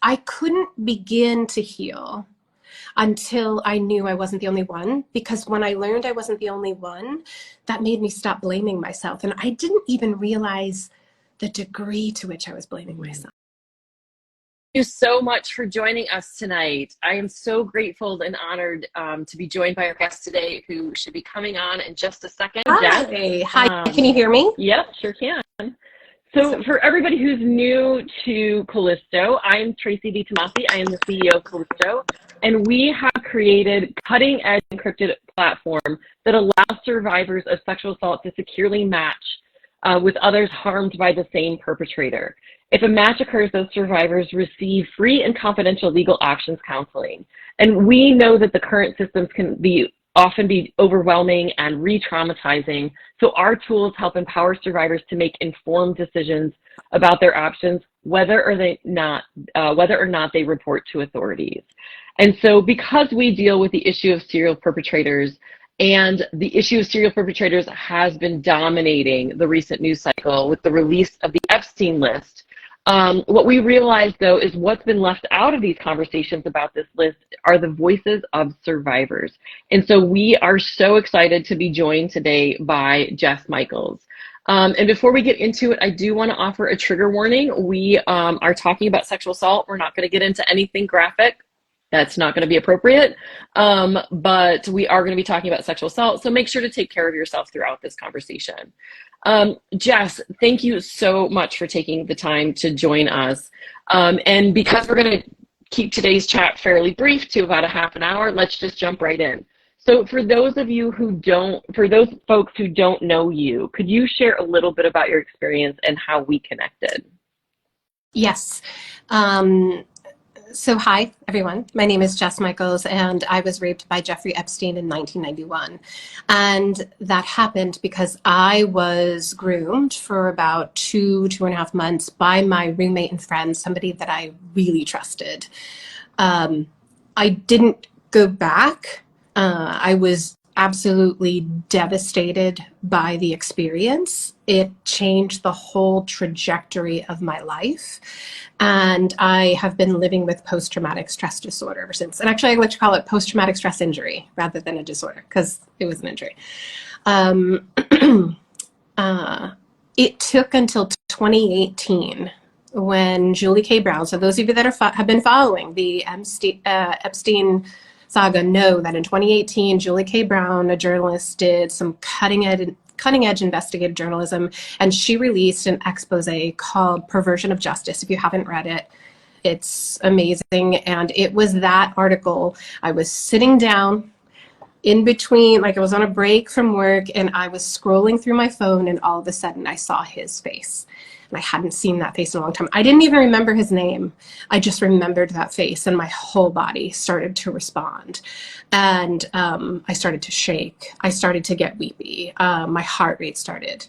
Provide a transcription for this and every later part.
I couldn't begin to heal until I knew I wasn't the only one, because when I learned I wasn't the only one, that made me stop blaming myself. And I didn't even realize the degree to which I was blaming myself. Thank you so much for joining us tonight. I am so grateful and honored to be joined by our guest today, who should be coming on in just a second. Hi, Jess. hi. Can you hear me? Yep, sure can. So for everybody who's new to Callisto, I'm Tracy DeTomasi. I am the CEO of Callisto, and we have created cutting-edge encrypted platform that allows survivors of sexual assault to securely match with others harmed by the same perpetrator. If a match occurs, those survivors receive free and confidential legal options counseling. And we know that the current systems can often be overwhelming and re-traumatizing. So our tools help empower survivors to make informed decisions about their options, whether or not they report to authorities. And so because we deal with the issue of serial perpetrators, and the issue of serial perpetrators has been dominating the recent news cycle with the release of the Epstein List. What we realized, though, is what's been left out of these conversations about this list are the voices of survivors. And so we are so excited to be joined today by Jess Michaels. And before we get into it, I do want to offer a trigger warning. We are talking about sexual assault. We're not going to get into anything graphic. That's not going to be appropriate, but we are going to be talking about sexual assault, so make sure to take care of yourself throughout this conversation. Jess, thank you so much for taking the time to join us. And because we're going to keep today's chat fairly brief to about a half an hour, let's just jump right in. So for those folks who don't know you, could you share a little bit about your experience and how we connected? Yes. So hi, everyone. My name is Jess Michaels, and I was raped by Jeffrey Epstein in 1991. And that happened because I was groomed for about 2.5 months by my roommate and friend, somebody that I really trusted. I didn't go back. I was absolutely devastated by the experience. It changed the whole trajectory of my life. And I have been living with post-traumatic stress disorder ever since. And actually, I like to call it post-traumatic stress injury rather than a disorder, because it was an injury. It took until 2018 when Julie K. Brown, so those of you that have been following the Epstein saga know that in 2018, Julie K. Brown, a journalist, did some cutting edge investigative journalism, and she released an expose called Perversion of Justice. If you haven't read it, it's amazing. And it was that article. I was sitting down in between, like I was on a break from work, and I was scrolling through my phone, and all of a sudden I saw his face. And I hadn't seen that face in a long time. I didn't even remember his name. I just remembered that face, and my whole body started to respond. And I started to shake. I started to get weepy. My heart rate started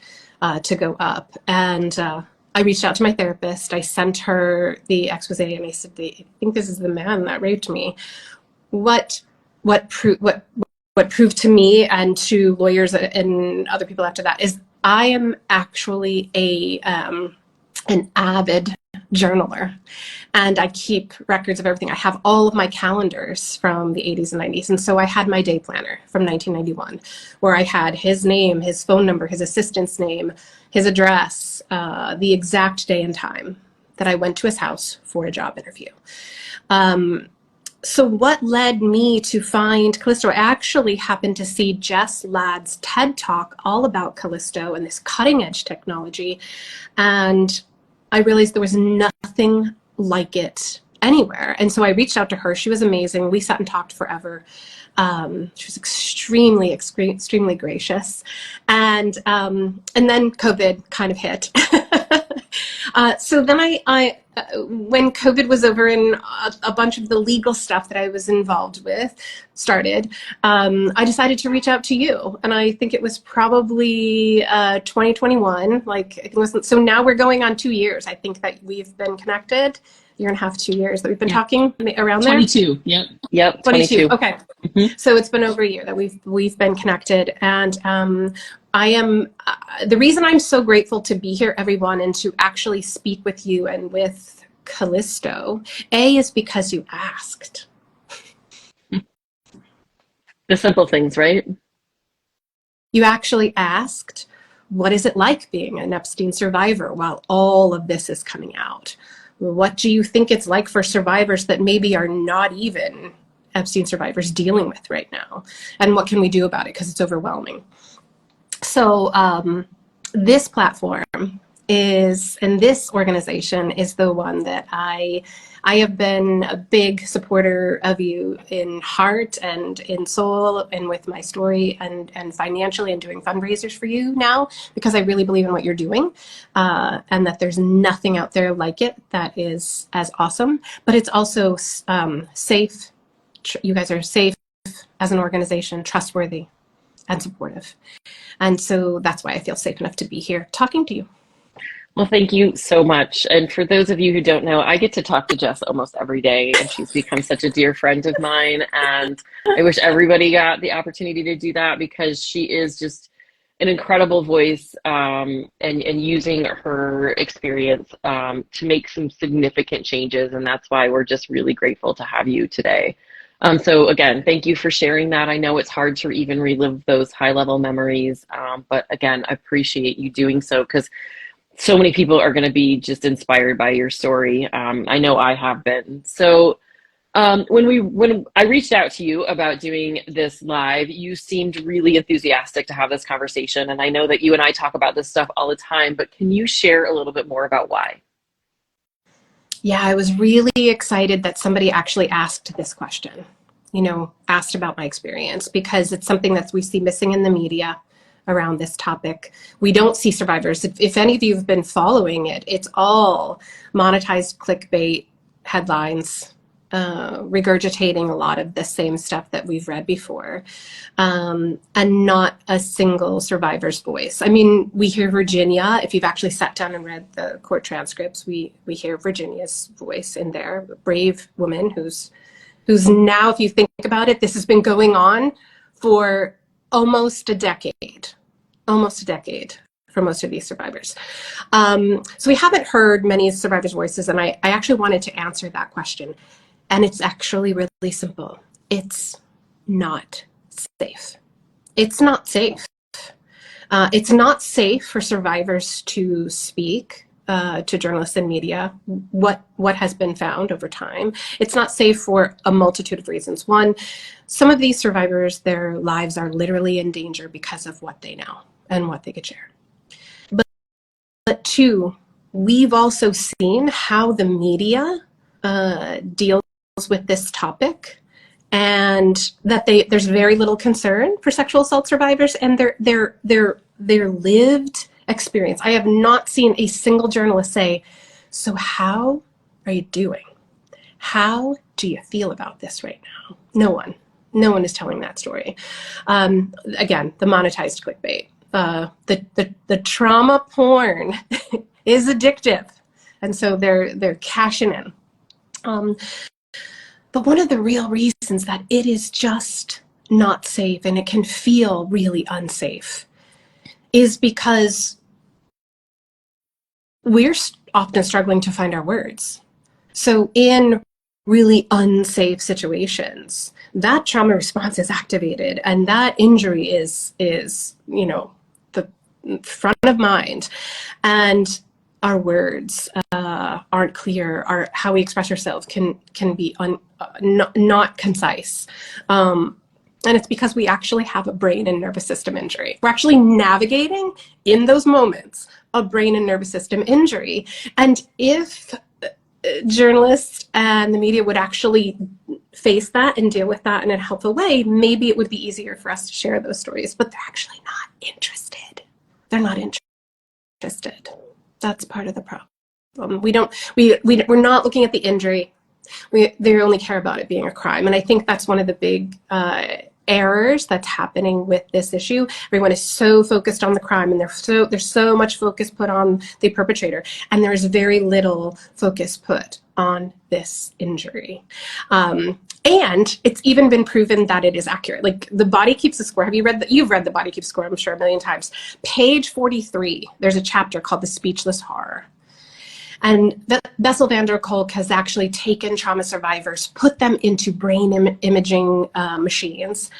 to go up. And I reached out to my therapist. I sent her the expose, and I said, I think this is the man that raped me. What proved to me and to lawyers and other people after that is I am actually an avid journaler, and I keep records of everything. I have all of my calendars from the 80s and 90s. And so I had my day planner from 1991, where I had his name, his phone number, his assistant's name, his address, the exact day and time that I went to his house for a job interview. So what led me to find Callisto? I actually happened to see Jess Ladd's TED Talk all about Callisto and this cutting edge technology. And I realized there was nothing like it anywhere. And so I reached out to her. She was amazing. We sat and talked forever. She was extremely gracious. And then COVID kind of hit. So then I when COVID was over and a bunch of the legal stuff that I was involved with started, I decided to reach out to you. And I think it was probably 2021. So now we're going on 2 years. I think that we've been connected. 1.5 to 2 years that we've been talking around there. 22. Yep. 22. Okay. Mm-hmm. So it's been over a year that we've been connected, and I am the reason I'm so grateful to be here, everyone, and to actually speak with you and with Callisto. A is because you asked. The simple things, right? You actually asked, what is it like being an Epstein survivor while all of this is coming out? What do you think it's like for survivors that maybe are not even Epstein survivors dealing with right now? And what can we do about it? Because it's overwhelming. So this platform is, and this organization is the one that I have been a big supporter of you in heart and in soul and with my story and financially, and doing fundraisers for you now, because I really believe in what you're doing, and that there's nothing out there like it that is as awesome. But it's also safe. You guys are safe as an organization, trustworthy and supportive. And so that's why I feel safe enough to be here talking to you. Well, thank you so much. And for those of you who don't know, I get to talk to Jess almost every day, and she's become such a dear friend of mine. And I wish everybody got the opportunity to do that, because she is just an incredible voice, and using her experience to make some significant changes. And that's why we're just really grateful to have you today. So again, thank you for sharing that. I know it's hard to even relive those high-level memories, but again, I appreciate you doing so, because so many people are going to be just inspired by your story. I know I have been. So when I reached out to you about doing this live, you seemed really enthusiastic to have this conversation. And I know that you and I talk about this stuff all the time, but can you share a little bit more about why? Yeah, I was really excited that somebody actually asked this question, asked about my experience, because it's something that we see missing in the media around this topic. We don't see survivors. If any of you have been following it, it's all monetized clickbait headlines, regurgitating a lot of the same stuff that we've read before, and not a single survivor's voice. I mean, we hear Virginia. If you've actually sat down and read the court transcripts, we hear Virginia's voice in there, a brave woman who's now, if you think about it, this has been going on for almost a decade for most of these survivors. So we haven't heard many survivors' voices, and I actually wanted to answer that question. And it's actually really simple. It's not safe. It's not safe. It's not safe for survivors to speak to journalists and media what has been found over time. It's not safe for a multitude of reasons. One, some of these survivors, their lives are literally in danger because of what they know and what they could share. But two, we've also seen how the media deals with this topic, and that there's very little concern for sexual assault survivors and their lived experience. I have not seen a single journalist say, so how are you doing? How do you feel about this right now? No one is telling that story. Again, the monetized clickbait, the trauma porn is addictive, and so they're cashing in. But one of the real reasons that it is just not safe, and it can feel really unsafe, is because we're often struggling to find our words. So in really unsafe situations, that trauma response is activated, and that injury is the front of mind, and our words aren't clear. How we express ourselves can be not concise. And it's because we actually have a brain and nervous system injury. We're actually navigating in those moments a brain and nervous system injury. And if journalists and the media would actually face that and deal with that in a helpful way, maybe it would be easier for us to share those stories. But they're actually not interested. They're not interested. That's part of the problem. We're not looking at the injury. They only care about it being a crime. And I think that's one of the big errors that's happening with this issue. Everyone is so focused on the crime, and there's so much focus put on the perpetrator, and there's very little focus put on this injury. And it's even been proven that it is accurate. Like, the Body Keeps the Score. You've read The Body Keeps the Score, I'm sure, a million times. Page 43, there's a chapter called The Speechless Horror. And Bessel van der Kolk has actually taken trauma survivors, put them into brain imaging machines,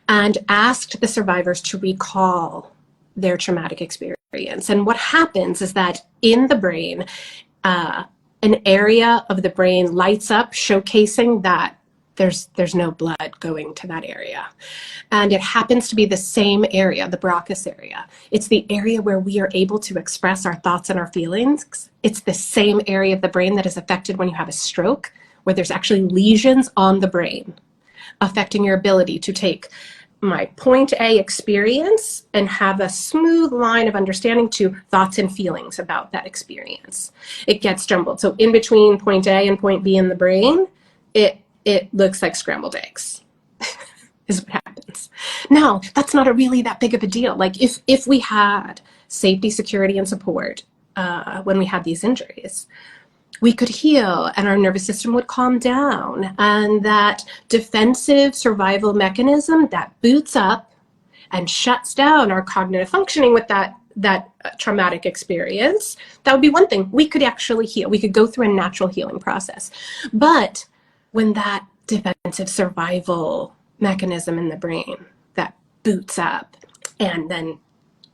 and asked the survivors to recall their traumatic experience. And what happens is that in the brain, an area of the brain lights up, showcasing that there's no blood going to that area. And it happens to be the same area, the Broca's area. It's the area where we are able to express our thoughts and our feelings. It's the same area of the brain that is affected when you have a stroke, where there's actually lesions on the brain affecting your ability to take my point A experience and have a smooth line of understanding to thoughts and feelings about that experience. It gets jumbled. So in between point A and point B in the brain, it looks like scrambled eggs is what happens. Now, that's not really that big of a deal. Like if we had safety, security, and support when we had these injuries, we could heal and our nervous system would calm down, and that defensive survival mechanism that boots up and shuts down our cognitive functioning with that traumatic experience, that would be one thing. We could actually heal. We could go through a natural healing process. But when that defensive survival mechanism in the brain that boots up and then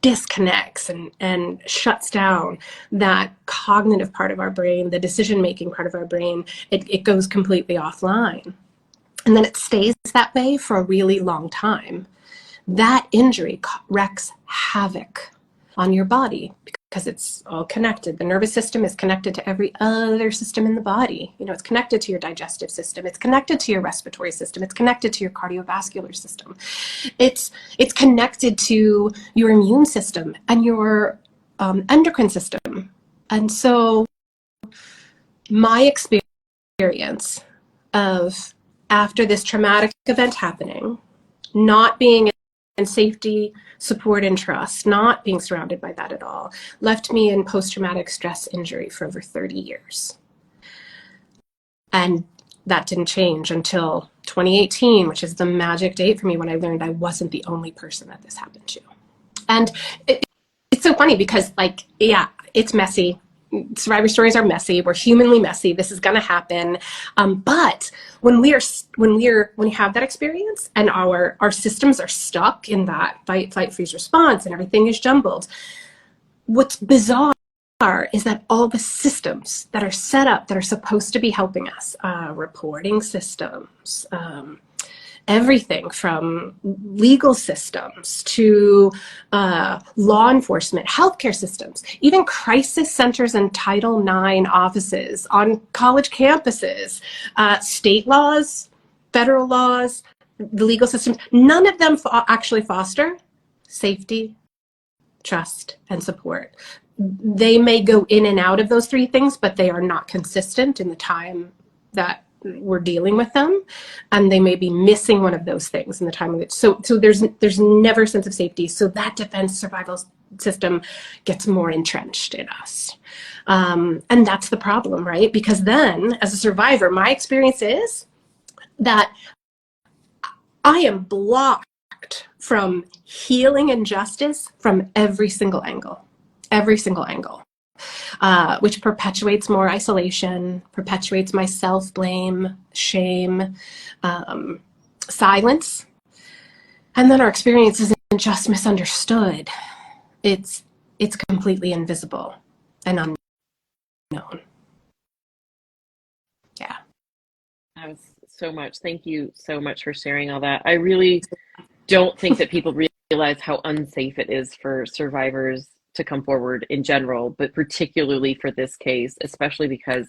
disconnects and shuts down that cognitive part of our brain, the decision-making part of our brain, it goes completely offline. And then it stays that way for a really long time. That injury wreaks havoc on your body because it's all connected. The nervous system is connected to every other system in the body. You know, it's connected to your digestive system. It's connected to your respiratory system. It's connected to your cardiovascular system. It's connected to your immune system and your endocrine system. And so my experience of after this traumatic event happening, not being in safety, support, and trust, not being surrounded by that at all, left me in post-traumatic stress injury for over 30 years. And that didn't change until 2018, which is the magic date for me when I learned I wasn't the only person that this happened to. And it's so funny because, like, yeah, it's messy. Survivor stories are messy. We're humanly messy. This is going to happen. But when we have that experience and our systems are stuck in that fight, flight, freeze response and everything is jumbled, what's bizarre is that all the systems that are set up that are supposed to be helping us, reporting systems, everything from legal systems to law enforcement, healthcare systems, even crisis centers and Title IX offices on college campuses, state laws, federal laws, the legal systems, none of them actually foster safety, trust, and support. They may go in and out of those three things, but they are not consistent in the time that we're dealing with them, and they may be missing one of those things in the time of it. So there's never a sense of safety. So that defense survival system gets more entrenched in us. And that's the problem, right? Because then as a survivor, my experience is that I am blocked from healing and justice from every single angle, which perpetuates more isolation, perpetuates my self-blame, shame, silence. And then our experience isn't just misunderstood. It's completely invisible and unknown. Yeah. That was so much. Thank you so much for sharing all that. I really don't think that people realize how unsafe it is for survivors to come forward in general, but particularly for this case, especially because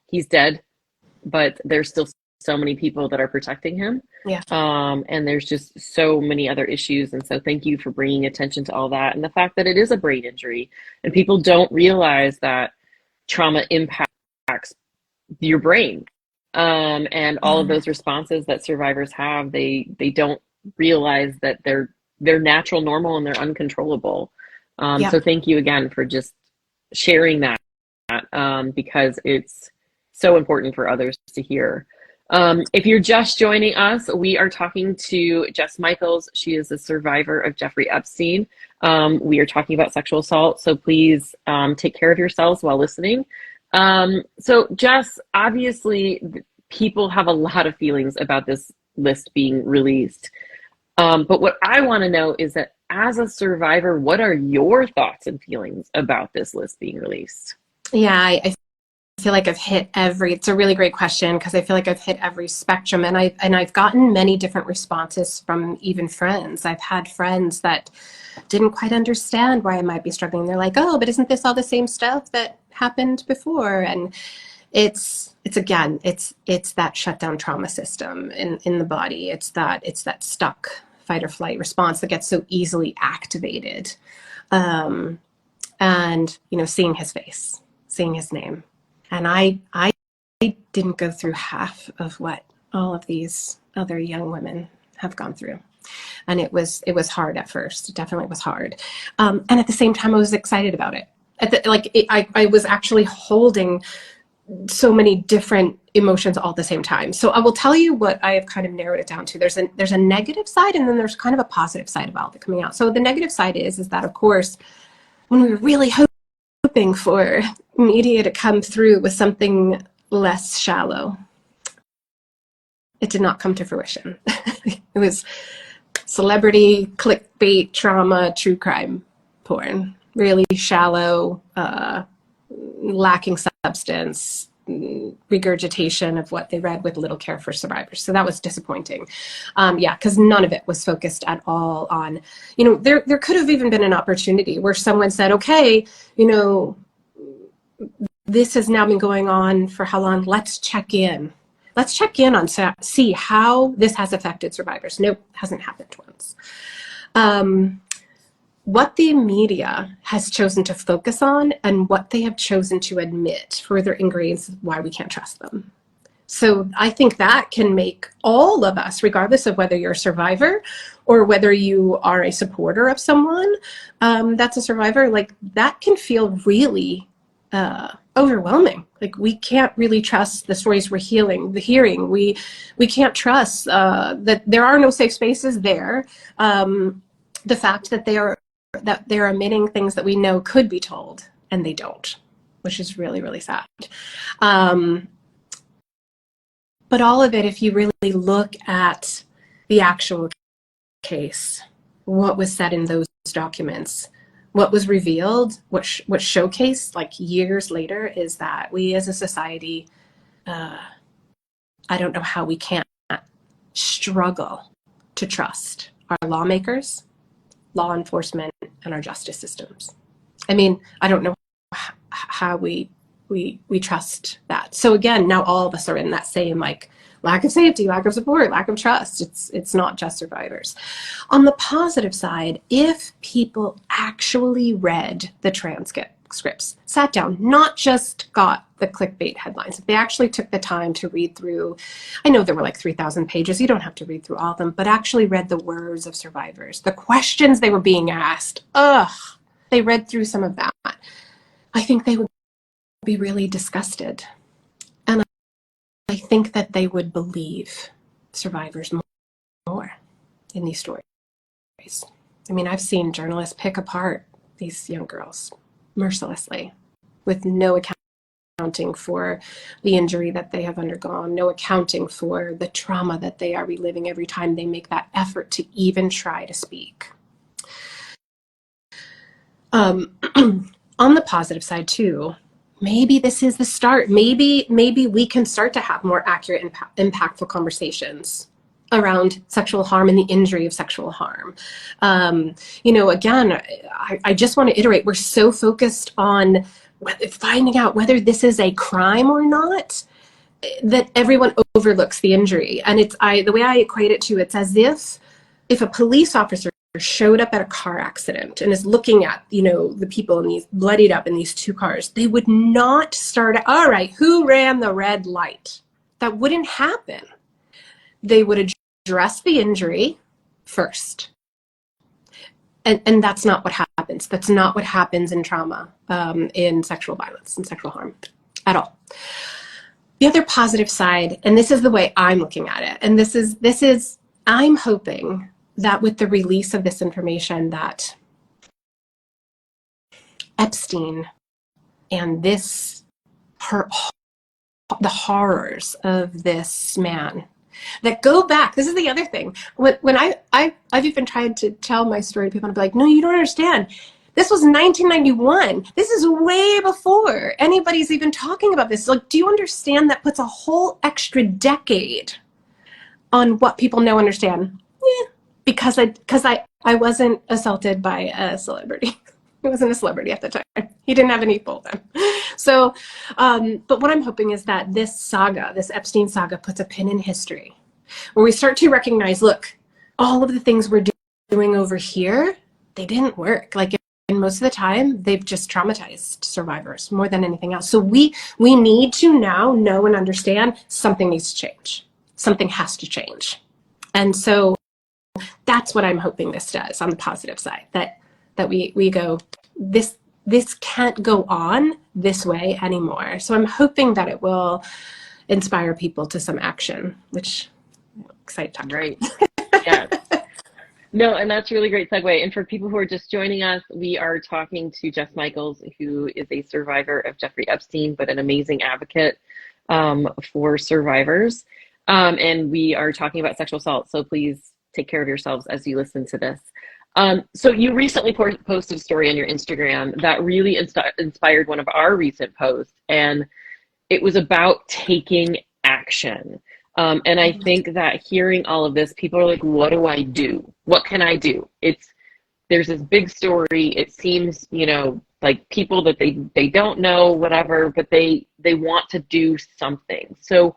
he's dead, but there's still so many people that are protecting him. Yeah. And there's just so many other issues. And so thank you for bringing attention to all that. And the fact that it is a brain injury and people don't realize that trauma impacts your brain. And all of those responses that survivors have, they don't realize that they're natural, normal, and they're uncontrollable. So thank you again for just sharing that, because it's so important for others to hear. If you're just joining us, we are talking to Jess Michaels. She is a survivor of Jeffrey Epstein. We are talking about sexual assault, so please take care of yourselves while listening. So Jess, obviously people have a lot of feelings about this list being released. But what I want to know is that as a survivor, what are your thoughts and feelings about this list being released? Yeah, I feel like I've hit it's a really great question because I feel like I've hit every spectrum, and I've gotten many different responses from even friends. I've had friends that didn't quite understand why I might be struggling. They're like, "Oh, but isn't this all the same stuff that happened before?" And it's again, it's that shutdown trauma system in the body. It's that stuck fight or flight response that gets so easily activated. Um, and seeing his face, seeing his name, and I didn't go through half of what all of these other young women have gone through. And it was hard at first. It definitely was hard. And at the same time, I was excited about it. I was actually holding so many different emotions all at the same time. So I will tell you what I have kind of narrowed it down to. There's a negative side, and then there's kind of a positive side about it coming out. So the negative side is that, of course, when we were really hoping for media to come through with something less shallow, it did not come to fruition. It was celebrity, clickbait, trauma, true crime porn. Really shallow, lacking substance, regurgitation of what they read with little care for survivors. So that was disappointing. Yeah, because none of it was focused at all on, there could have even been an opportunity where someone said, okay, this has now been going on for how long? Let's check in. Let's check in on see how this has affected survivors. Nope, hasn't happened once. What the media has chosen to focus on and what they have chosen to admit further ingrains why we can't trust them. So I think that can make all of us, regardless of whether you're a survivor or whether you are a supporter of someone that's a survivor, like that can feel really overwhelming. Like we can't really trust the stories we're hearing. We can't trust that there are no safe spaces there. The fact that they're omitting things that we know could be told and they don't, which is really, really sad. But all of it, if you really look at the actual case, what was said in those documents, what was revealed, what showcased like years later, is that we as a society, I don't know how we can't struggle to trust our lawmakers, law enforcement, and our justice systems. I mean, I don't know how we trust that. So again, now all of us are in that same like lack of safety, lack of support, lack of trust. It's not just survivors. On the positive side, if people actually read the transcripts, sat down, not just got the clickbait headlines, if they actually took the time to read through, I know there were like 3,000 pages, you don't have to read through all of them, but actually read the words of survivors, the questions they were being asked, they read through some of that, I think they would be really disgusted. And I think that they would believe survivors more in these stories. I mean, I've seen journalists pick apart these young girls mercilessly with no accounting for the injury that they have undergone, no accounting for the trauma that they are reliving every time they make that effort to even try to speak. On the positive side too, maybe this is the start. Maybe we can start to have more accurate, impactful conversations around sexual harm and the injury of sexual harm. Again, I just want to iterate, we're so focused on finding out whether this is a crime or not that everyone overlooks the injury. And the way I equate it to, it's as if a police officer showed up at a car accident and is looking at, the people in these bloodied up in these two cars, they would not start, all right, who ran the red light? That wouldn't happen. They would address the injury first. And that's not what happens. That's not what happens in trauma, in sexual violence and sexual harm at all. The other positive side, and this is the way I'm looking at it, and this is I'm hoping that with the release of this information that Epstein and this her, the horrors of this man that go back. This is the other thing. When I've even tried to tell my story to people, and be like, no, you don't understand. This was 1991. This is way before anybody's even talking about this. Like, do you understand that puts a whole extra decade on what people know understand? Yeah, because I wasn't assaulted by a celebrity. He wasn't a celebrity at the time. He didn't have any pull then. So, but what I'm hoping is that this saga, this Epstein saga, puts a pin in history where we start to recognize, look, all of the things we're doing over here, they didn't work. Like, and most of the time, they've just traumatized survivors more than anything else. So we need to now know and understand something needs to change. Something has to change. And so that's what I'm hoping this does on the positive side, that we go, this can't go on this way anymore. So I'm hoping that it will inspire people to some action, which I'm excited to talk about. Yeah. No, and that's a really great segue. And for people who are just joining us, we are talking to Jess Michaels, who is a survivor of Jeffrey Epstein, but an amazing advocate for survivors. And we are talking about sexual assault. So please take care of yourselves as you listen to this. So you recently posted a story on your Instagram that really inspired one of our recent posts, and it was about taking action. And I think that hearing all of this, people are like, what do I do? What can I do? There's this big story. It seems, like people that they don't know, whatever, but they want to do something. So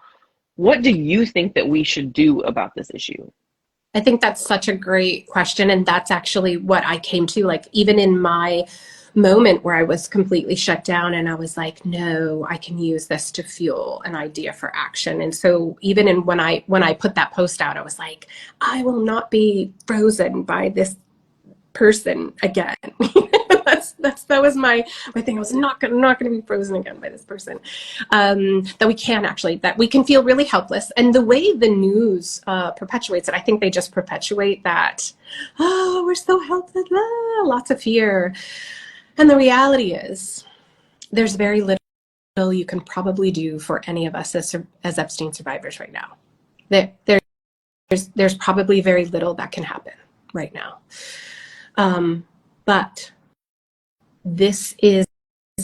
what do you think that we should do about this issue? I think that's such a great question. And that's actually what I came to, like, even in my moment where I was completely shut down and I was like, no, I can use this to fuel an idea for action. And so even when I put that post out, I was like, I will not be frozen by this person again. that was my thing. I was not gonna be frozen again by this person. That we can feel really helpless. And the way the news perpetuates it, I think they just perpetuate that, oh, we're so helpless, lots of fear. And the reality is, there's very little you can probably do for any of us as Epstein survivors right now. There's probably very little that can happen right now. But this is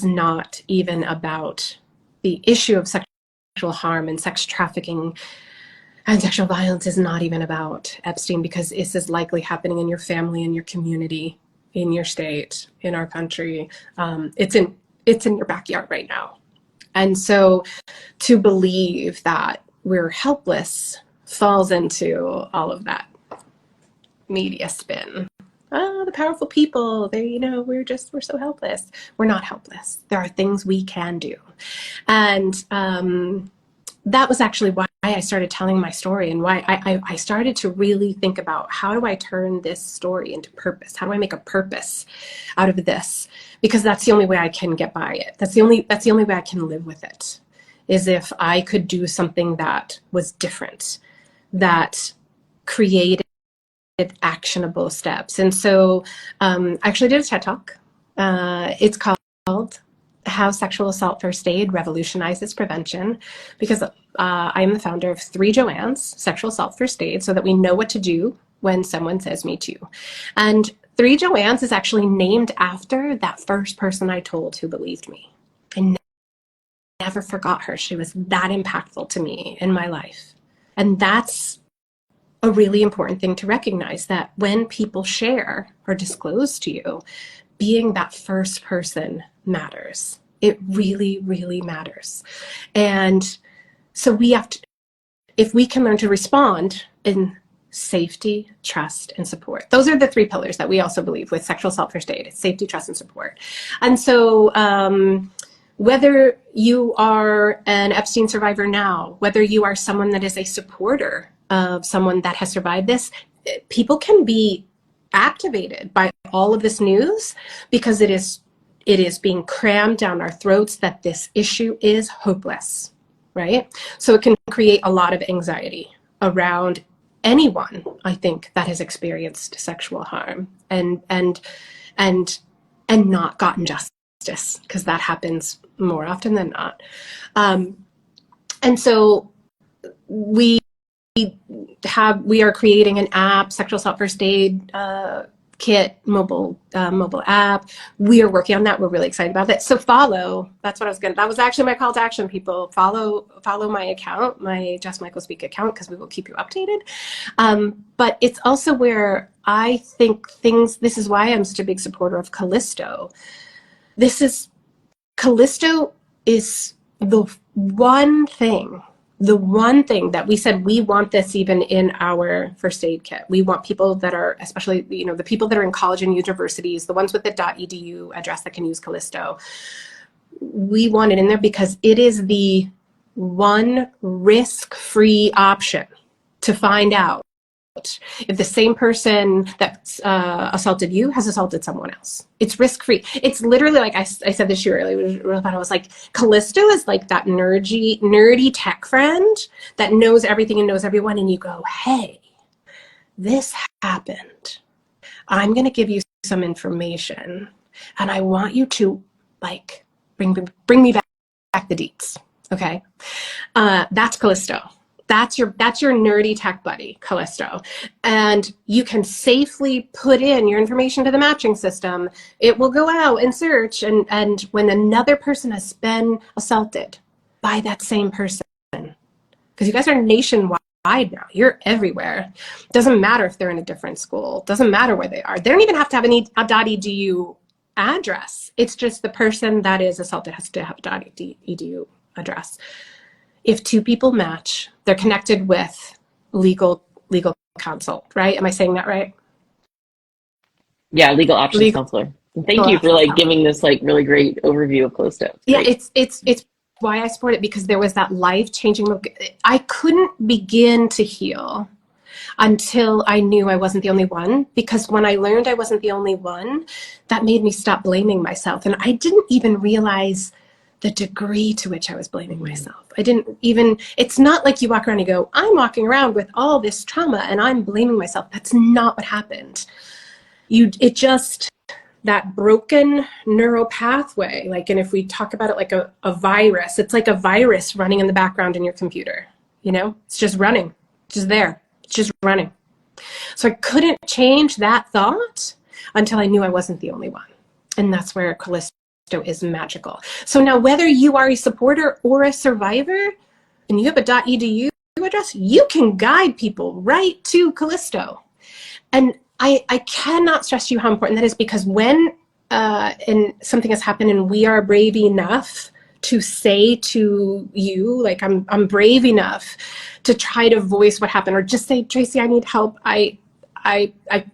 not even about the issue of sexual harm, and sex trafficking and sexual violence is not even about Epstein, because this is likely happening in your family, in your community, in your state, in our country. It's in your backyard right now. And so to believe that we're helpless falls into all of that media spin. Oh, the powerful people, we're so helpless. We're not helpless. There are things we can do. And that was actually why I started telling my story, and why I started to really think about, how do I turn this story into purpose? How do I make a purpose out of this? Because that's the only way I can get by it. That's the only way I can live with it, is if I could do something that was different, that created actionable steps. And so I actually did a TED Talk. It's called How Sexual Assault First Aid Revolutionizes Prevention, because I am the founder of 3 Joannes, Sexual Assault First Aid, so that we know what to do when someone says me too. And 3 Joannes is actually named after that first person I told who believed me. I never forgot her. She was that impactful to me in my life. And that's a really important thing to recognize, that when people share or disclose to you, being that first person matters. It really, really matters. And so we have to, if we can learn to respond in safety, trust, and support. Those are the 3 pillars that we also believe with sexual assault first aid. It's safety, trust, and support. And so whether you are an Epstein survivor now, whether you are someone that is a supporter of someone that has survived this, people can be activated by all of this news, because it is being crammed down our throats that this issue is hopeless, right? So it can create a lot of anxiety around anyone, I think, that has experienced sexual harm and not gotten justice, because that happens more often than not. And so we are creating an app, sexual assault first aid kit, mobile app. We are working on that. We're really excited about that. So that's what I was that was actually my call to action, people. Follow my account, my Jess Michaels Speak account, because we will keep you updated. But it's also where I think this is why I'm such a big supporter of Callisto. Callisto is the one thing that we said we want this even in our first aid kit. We want people that are, especially, the people that are in college and universities, the ones with the .edu address that can use Callisto. We want it in there because it is the one risk-free option to find out if the same person that assaulted you has assaulted someone else. It's risk-free. It's literally like I said this year earlier. I was like, Callisto is like that nerdy tech friend that knows everything and knows everyone, and you go, hey, this happened. I'm going to give you some information, and I want you to like bring me back the deets. Okay, that's Callisto. That's your nerdy tech buddy, Callisto. And you can safely put in your information to the matching system. It will go out and search. And when another person has been assaulted by that same person, because you guys are nationwide now, you're everywhere. Doesn't matter if they're in a different school. Doesn't matter where they are. They don't even have to have a .edu address. It's just the person that is assaulted has to have a .edu address. If two people match, they're connected with legal counsel, right? Am I saying that right? Yeah, legal options counselor. And thank you for giving this really great overview of Callisto. Yeah, it's why I support it, because there was that life-changing look. I couldn't begin to heal until I knew I wasn't the only one, because when I learned I wasn't the only one, that made me stop blaming myself. And I didn't even realize the degree to which I was blaming myself. It's not like you walk around and you go, I'm walking around with all this trauma and I'm blaming myself. That's not what happened. That broken neural pathway, and if we talk about it like a virus, it's like a virus running in the background in your computer. It's just running, just there, it's just running. So I couldn't change that thought until I knew I wasn't the only one. And that's where Callisto is magical. So now, whether you are a supporter or a survivor and you have a .edu address, you can guide people right to Callisto. And I cannot stress to you how important that is, because when and something has happened and we are brave enough to say to you, I'm brave enough to try to voice what happened, or just say, Tracy, I need help.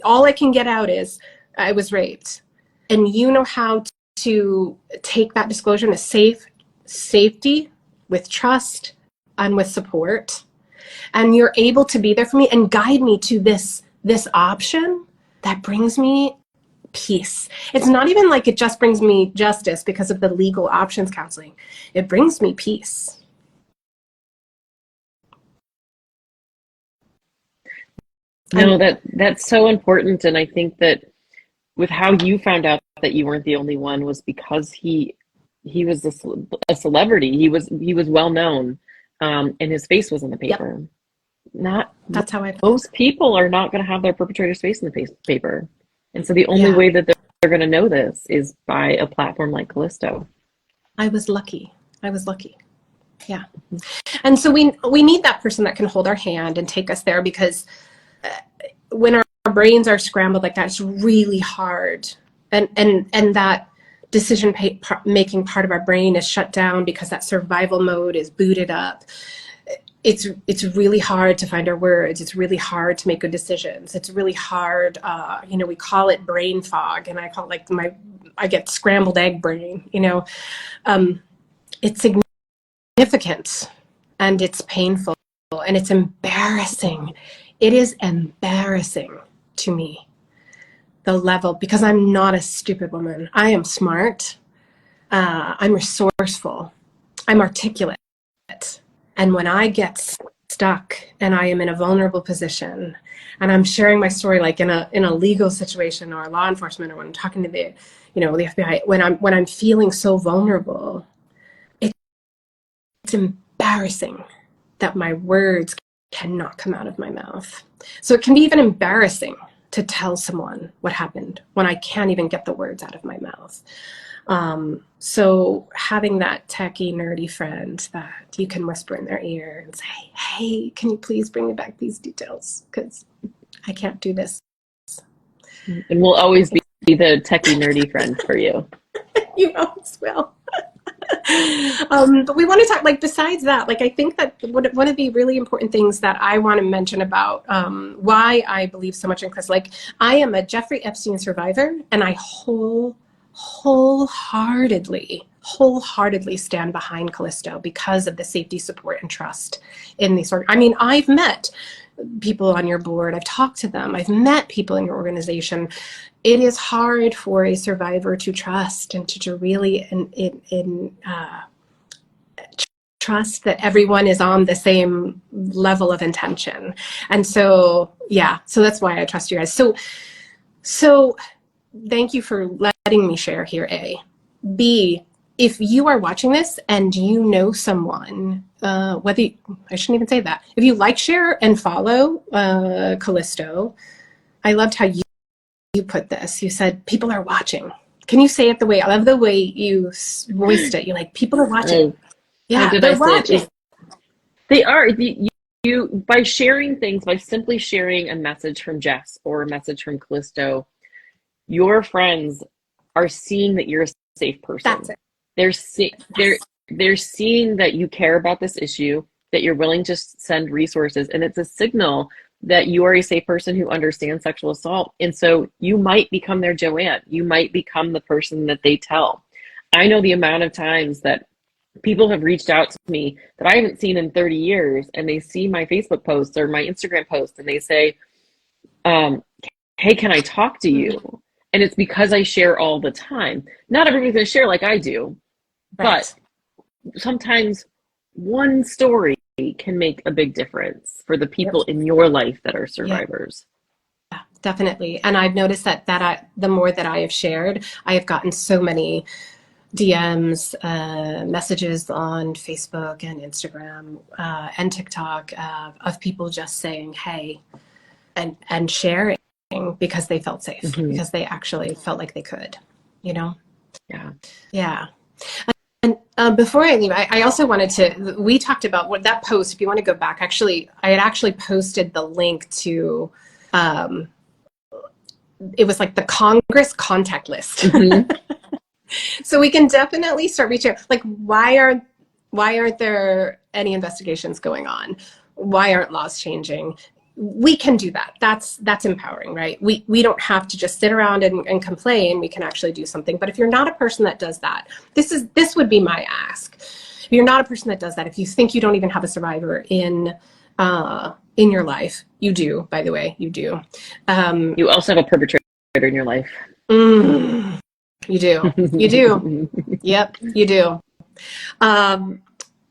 All I can get out is I was raped. And you know how to take that disclosure into safety, with trust and with support, and you're able to be there for me and guide me to this option that brings me peace. It's not even like it just brings me justice because of the legal options counseling. It brings me peace. No, that's so important. And I think that with how you found out that you weren't the only one was because he was a celebrity. He was well known, and his face was in the paper. Yep. That's how most people are not going to have their perpetrator's face in the paper, and so the only way that they're going to know this is by a platform like Callisto. I was lucky. Yeah. And so we need that person that can hold our hand and take us there, because when our brains are scrambled like that, it's really hard. And that decision making part of our brain is shut down because that survival mode is booted up. It's really hard to find our words. It's really hard to make good decisions. It's really hard. We call it brain fog, and I call it I get scrambled egg brain. It's significant, and it's painful, and it's embarrassing. It is embarrassing to me, the level, because I'm not a stupid woman. I am smart. I'm resourceful. I'm articulate. And when I get stuck and I am in a vulnerable position and I'm sharing my story, like in a legal situation or law enforcement, or when I'm talking to the FBI, when I'm feeling so vulnerable, embarrassing that my words cannot come out of my mouth. So it can be even embarrassing to tell someone what happened when I can't even get the words out of my mouth. So having that techie, nerdy friend that you can whisper in their ear and say, hey, can you please bring me back these details? Because I can't do this. And we'll always be the techie, nerdy friend for you. You always will. But we want to talk, like, besides that, like, I think that one of the really important things that I want to mention about why I believe so much in Callisto, like, I am a Jeffrey Epstein survivor, and I wholeheartedly stand behind Callisto because of the safety, support, and trust in these. I mean, I've met people on your board, I've talked to them, I've met people in your organization. It is hard for a survivor to trust and to really trust that everyone is on the same level of intention. And so, yeah, so that's why I trust you guys. So thank you for letting me share here, A. B, if you are watching this and you know someone, I shouldn't even say that. If you like, share, and follow Callisto, I loved how you put this. You said, people are watching. Can you say it the way, I love the way you voiced it. You're like, people are watching. Yeah, they're watching. They are. You by sharing things, by simply sharing a message from Jess or a message from Callisto, your friends are seeing that you're a safe person. That's it. They're seeing that you care about this issue, that you're willing to send resources, and it's a signal that you are a safe person who understands sexual assault. And so you might become their Joanne. You might become the person that they tell. I know the amount of times that people have reached out to me that I haven't seen in 30 years, and they see my Facebook posts or my Instagram posts, and they say, hey, can I talk to you? And it's because I share all the time. Not everybody's going to share like I do, right. But sometimes one story can make a big difference for the people in your life that are survivors. Yeah, definitely. And I've noticed that the more that I have shared, I have gotten so many DMs, messages on Facebook and Instagram and TikTok of people just saying, hey, and sharing because they felt safe, because they actually felt like they could, you know? Yeah. Yeah. And before I leave, I also wanted we talked about what that post, if you want to go back, actually, I had actually posted the link to, it was like the Congress contact list. So we can definitely start reaching out. Like, why aren't there any investigations going on? Why aren't laws changing? We can do that. That's empowering, right? We don't have to just sit around and complain. We can actually do something. But if you're not a person that does that, this would be my ask. If you're not a person that does that, if you think you don't even have a survivor in your life, you do, by the way, you do. You also have a perpetrator in your life. You do. You do. Yep, you do.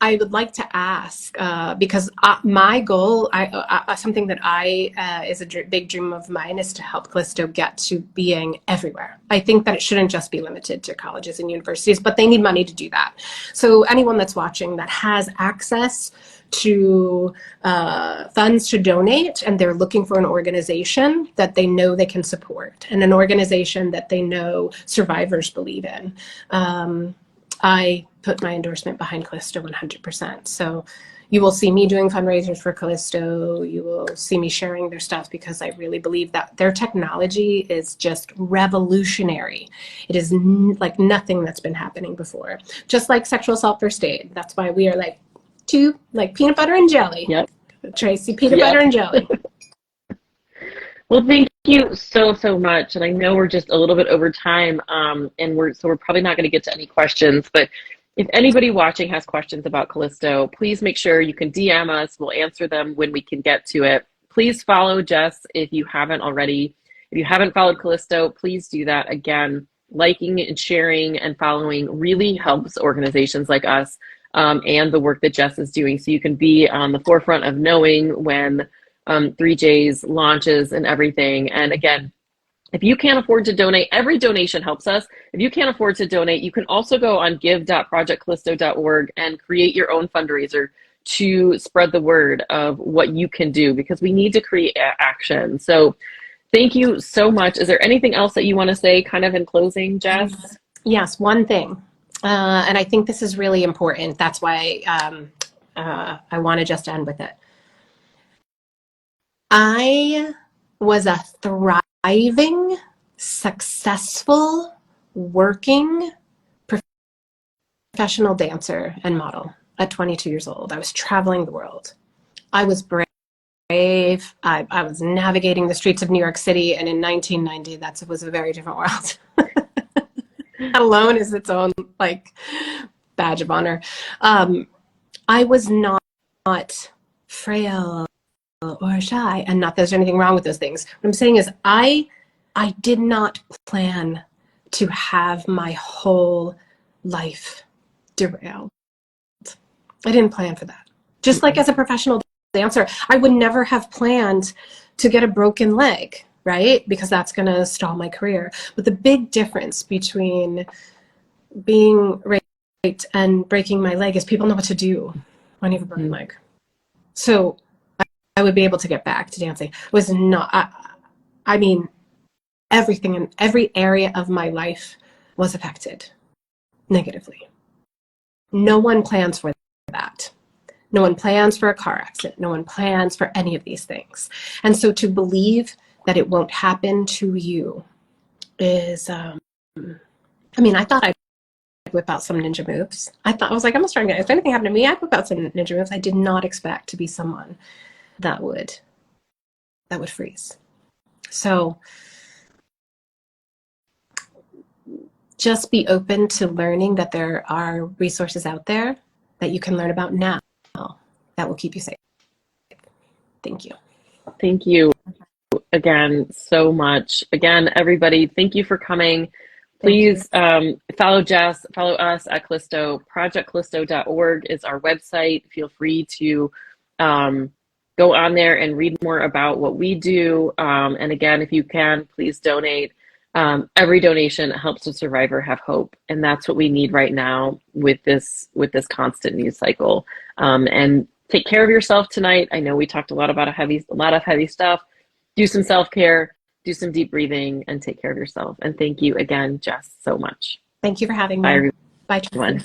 I would like to ask, because my goal, something that is a big dream of mine, is to help Callisto get to being everywhere. I think that it shouldn't just be limited to colleges and universities, but they need money to do that. So anyone that's watching that has access to funds to donate, and they're looking for an organization that they know they can support, and an organization that they know survivors believe in, I put my endorsement behind Callisto 100%. So you will see me doing fundraisers for Callisto. You will see me sharing their stuff, because I really believe that their technology is just revolutionary. It is like nothing that's been happening before. Just like sexual assault first aid. That's why we are like peanut butter and jelly. Yep. Tracy, peanut butter and jelly. Well, thank you so much. And I know we're just a little bit over time, and we're probably not going to get to any questions, but if anybody watching has questions about Callisto, please make sure you can DM us. We'll answer them when we can get to it. Please follow Jess if you haven't already. If you haven't followed Callisto, please do that. Again, liking and sharing and following really helps organizations like us, and the work that Jess is doing, so you can be on the forefront of knowing when 3J's launches and everything. And again, If you can't afford to donate, every donation helps us. If you can't afford to donate, you can also go on give.projectcallisto.org and create your own fundraiser to spread the word of what you can do, because we need to create action. So thank you so much. Is there anything else that you want to say kind of in closing, Jess? Yes, one thing. And I think this is really important. That's why I want to just end with it. I was a thriving, successful, working professional dancer and model at 22 years old. I was traveling the world. I was brave. I was navigating the streets of New York City, and in 1990, that was a very different world. That alone is its own like badge of honor. I was not frail or shy, and not that there's anything wrong with those things. What I'm saying is I did not plan to have my whole life derailed. I didn't plan for that. Just like as a professional dancer, I would never have planned to get a broken leg, right? Because that's going to stall my career. But the big difference between being raped and breaking my leg is people know what to do when you have a broken leg. So I would be able to get back to dancing. It was not, I mean, everything in every area of my life was affected negatively. No one plans for that. No one plans for a car accident. No one plans for any of these things. And so to believe that it won't happen to you is, I mean, I thought I'd whip out some ninja moves. I was like, I'm a strong guy. If anything happened to me, I'd whip out some ninja moves. I did not expect to be someone that would freeze. So just be open to learning that there are resources out there that you can learn about now that will keep you safe. Thank you. Thank you again so much. Again, everybody, thank you for coming. Please follow Jess, follow us at Callisto. ProjectCallisto.org is our website. Feel free to go on there and read more about what we do. And again, if you can, please donate. Every donation helps a survivor have hope, and that's what we need right now with this constant news cycle. And take care of yourself tonight. I know we talked a lot of heavy stuff. Do some self-care, do some deep breathing, and take care of yourself. And thank you again, Jess, so much. Thank you for having me. Bye, Bye, everyone.